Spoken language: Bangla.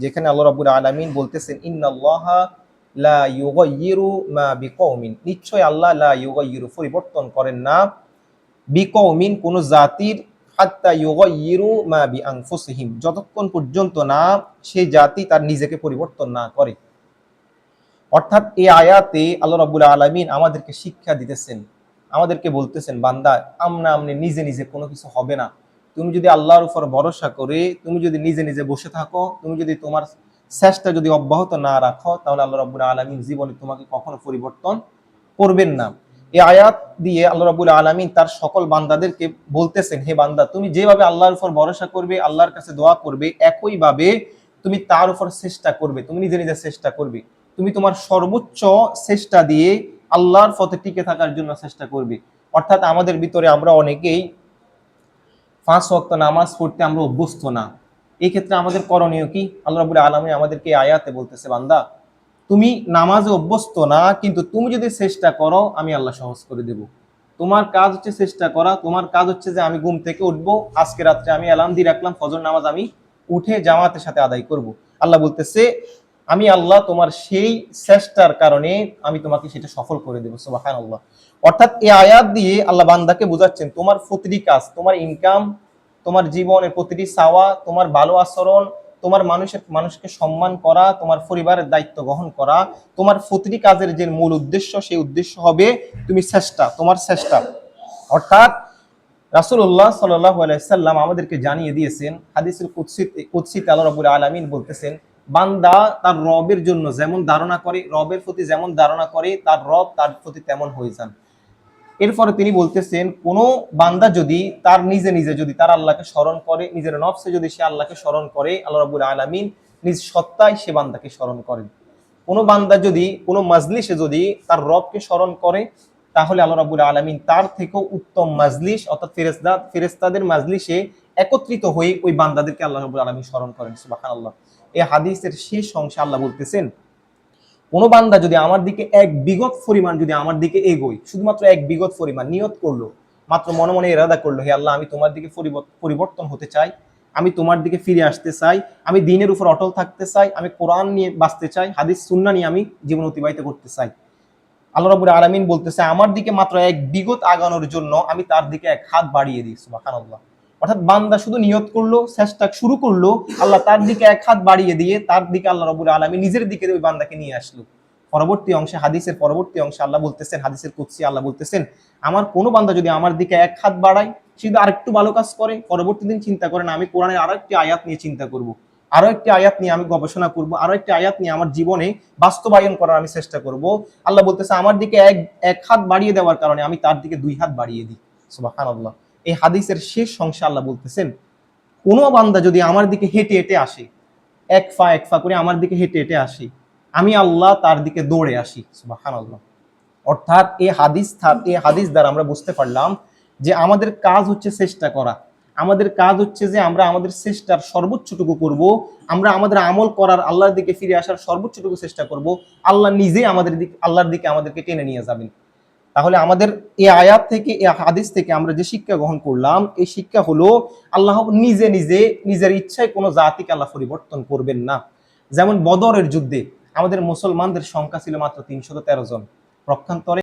যেখানে আল্লাহ রাব্বুল আলামিন বলতেছেন ইন্নাল্লাহা লা ইউগাইয়িরু মা বিকওমিন, নিশ্চয় আল্লাহ লা ইউগাইয়িরু পরিবর্তন করেন না বিকওমিন কোন জাতির হাত্তা ইউগাইয়িরু মা বিআনফুসিহিম, যতক্ষণ পর্যন্ত না সেই জাতি তার নিজেকে পরিবর্তন না করে। অর্থাৎ এই আয়াতে আল্লাহ রাব্বুল আলামিন আমাদেরকে শিক্ষা দিতেছেন, আমাদেরকে বলতেছেন বান্দা আমনা আমনি নিজে নিজে কোনো কিছু হবে না। তুমি যদি আল্লাহর উপর ভরসা করে তুমি যদি নিজে নিজে বসে থাকো, তুমি যদি তোমার চেষ্টা যদি অব্যাহত না রাখো, তাহলে আল্লাহ রাব্বুল আলামিন জীবনে তোমাকে কখনো পরিবর্তন করবেন না। এই আয়াত দিয়ে আল্লাহ রাব্বুল আলামিন তার সকল বান্দাদেরকে বলতেছেন, হে বান্দা তুমি যেভাবে আল্লাহর উপর ভরসা করবে, আল্লাহর কাছে দোয়া করবে, একইভাবে তুমি তার উপর চেষ্টা করবে, তুমি নিজে নিজে চেষ্টা করবে, তুমি তোমার সর্বোচ্চ চেষ্টা দিয়ে আল্লাহর পথে টিকে থাকার জন্য চেষ্টা করবে। অর্থাৎ আমাদের ভিতরে আমরা অনেকেই 5 ওয়াক্ত নামাজ পড়তে আমরা অভ্যস্ত না। এই ক্ষেত্রে আমাদের করণীয় কি? আল্লাহ রাব্বুল আলামিন আমাদেরকে আয়াতে বলতেছে, বান্দা তুমি নামাজে অভ্যস্ত না, কিন্তু তুমি যদি চেষ্টা করো আমি আল্লাহ সহজ করে দেব। তোমার কাজ হচ্ছে চেষ্টা করা, তোমার কাজ হচ্ছে যে আমি ঘুম থেকে উঠবো, আজকে রাত্রে আমি অ্যালার্ম দিয়ে রাখলাম, ফজর নামাজ আমি উঠে জামাতের সাথে আদায় করব। আল্লাহ বলতেছে আমি আল্লাহ তোমার সেই চেষ্টার কারণে আমি তোমাকে সেটা সফল করে দেবো। সুবহানাল্লাহ। অর্থাৎ এই আয়াত দিয়ে আল্লাহ বান্দাকে বোঝাচ্ছেন তোমার প্রতিটি কাজ, তোমার ইনকাম, তোমার জীবনের প্রতিটি চাওয়া, তোমার ভালো আচরণ, তোমার মানুষকে সম্মান করা, তোমার পরিবারের দায়িত্ব গ্রহণ করা, তোমার প্রতিটি কাজের যে মূল উদ্দেশ্য সেই উদ্দেশ্য হবে তুমি চেষ্টা, তোমার চেষ্টা। অর্থাৎ রাসূলুল্লাহ সাল্লাল্লাহু আলাইহি সাল্লাম আমাদেরকে জানিয়ে দিয়েছেন হাদিসুল কুদসিতে আল্লাহ রাব্বুল আলামিন বলতেছেন বান্দা তার রবের জন্য যেমন ধারণা করে, রবের প্রতি যেমন ধারণা করে তার রব তার প্রতি তেমন হয়ে যান। এরপরে তিনি বলতেছেন কোন বান্দা যদি তার নিজে নিজে যদি তার আল্লাহকে স্মরণ করে, নিজের নফসে যদি সে আল্লাহকে স্মরণ করে, আল্লাহ রাব্বুল আলামিন নিজ সত্তায় সে বান্দাকে স্মরণ করেন। কোন বান্দা যদি কোন মাজলিসে যদি তার রবকে স্মরণ করে, তাহলে আল্লাহ রাব্বুল আলামিন তার থেকেও উত্তম মাজলিস অর্থাৎ ফেরেশতাদের মাজলিসে একত্রিত হয়ে ওই বান্দাদেরকে আল্লাহ রাব্বুল আলামিন স্মরণ করেন। সুবহানাল্লাহ। এই হাদিসের শেষ অংশে আল্লাহ বলতেছেন কোন বান্দা যদি আমার দিকে এক বিগত পরিমাণ যদি আমার দিকে এগোয়, শুধুমাত্র এক বিগত পরিমাণ নিয়ত করলো, মাত্র মনে মনে ইরাদা করলো, হে আল্লাহ আমি তোমার দিকে পরিবর্তন হতে চাই, আমি তোমার দিকে ফিরে আসতে চাই, আমি দ্বীনের উপর অটল থাকতে চাই, আমি কোরআন নিয়ে বাঁচতে চাই, হাদিস সুন্নাহ নিয়ে আমি জীবন অতিবাহিত করতে চাই। আল্লাহ রাব্বুল আলামিন বলতেছে আমার দিকে মাত্র এক বিগত আগানোর জন্য আমি তার দিকে এক হাত বাড়িয়ে দিই। সুবহানাল্লাহ। অর্থাৎ বান্দা শুধু নিয়ত করলো, চেষ্টা শুরু করলো, আল্লাহ তার দিকে এক হাত বাড়িয়ে দিয়ে তার দিকে আল্লাহ রাব্বুল আলামিন নিজের দিকে ওই বান্দাকে নিয়ে আসলো। পরবর্তী অংশে হাদিসের পরবর্তী অংশে আল্লাহ বলতেছেন, হাদিসের কুদসি আল্লাহ বলতেছেন আমার কোনো বান্দা যদি আমার দিকে এক হাত বাড়ায়, সে যদি আরেকটু ভালো কাজ করে, পরবর্তী দিন চিন্তা করে না আমি কোরআনের আরো একটি আয়াত নিয়ে চিন্তা করব, আরো একটি আয়াত নিয়ে আমি গবেষণা করব, আরো একটি আয়াত নিয়ে আমার জীবনে বাস্তবায়ন করার আমি চেষ্টা করব। আল্লাহ বলতেছে আমার দিকে এক হাত বাড়িয়ে দেওয়ার কারণে আমি তার দিকে 2 হাত বাড়িয়ে দিই। সুবহানাল্লাহ। এই হাদিসের শেষ অংশে আল্লাহ বলতেছেন কোনো বান্দা যদি আমার দিকে হেঁটে হেঁটে আসে, এক পা করে আমার দিকে হেঁটে হেঁটে আসে, আমি আল্লাহ তার দিকে দৌড়ে আসি। সুবহানাল্লাহ। অর্থাৎ এই হাদিস দ্বারা আমরা বুঝতে পারলাম যে আমাদের কাজ হচ্ছে চেষ্টা করা, আমাদের কাজ হচ্ছে যে আমরা আমাদের চেষ্টার সর্বোচ্চটুকু করব, আমরা আমাদের আমল করার আল্লাহর দিকে ফিরে আসার সর্বোচ্চটুকু চেষ্টা করব, আল্লাহ নিজেই আমাদের দিকে আল্লাহর দিকে আমাদেরকে টেনে নিয়ে যাবেন। তাহলে আমাদের এই আয়াত থেকে এই হাদিস থেকে আমরা যে শিক্ষা গ্রহণ করলাম, এই শিক্ষা হলো আল্লাহ নিজে নিজে নিজের ইচ্ছায় কোনো জাতিকে আল্লাহ পরিবর্তন করবেন না। যেমন বদরের যুদ্ধে আমাদের মুসলমানদের সংখ্যা ছিল মাত্র 313 জন, পক্ষান্তরে